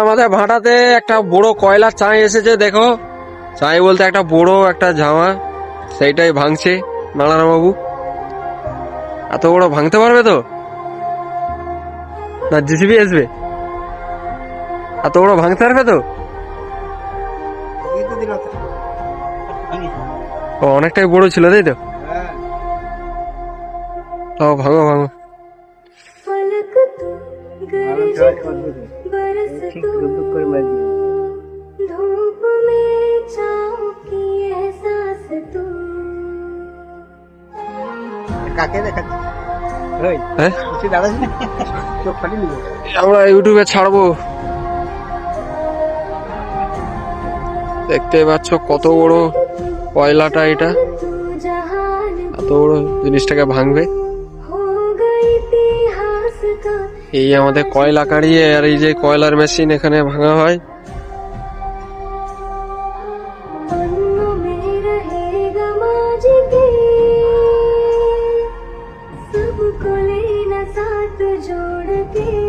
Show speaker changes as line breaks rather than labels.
আমাদের ভাটাতে একটা বড় কয়লার চাই এসেছে, দেখো। চাই বলতে একটা বড় একটা ঝামা, সেইটাই ভাঙছে নারায়ণ বাবু। এত বড় ভাঙতে পারবে তো না? জিসিবি আসবে? এত বড় ভাঙতে পারবে তো? ও অনেকটাই বড় ছিল, তাই তো? ও ভাঙো ভাঙো। হ্যাঁ? আমরা ইউটিউবে ছাড়বো। দেখতে পাচ্ছ কত বড় কয়লাটা, এটা এত বড় জিনিসটাকে ভাঙবে। এই আমাদের কয়লা কাড়িয়ে, আর এই যে কয়লার মেশিন এখানে ভাঙা হয়।
सबको लेना साथ जोड़ के।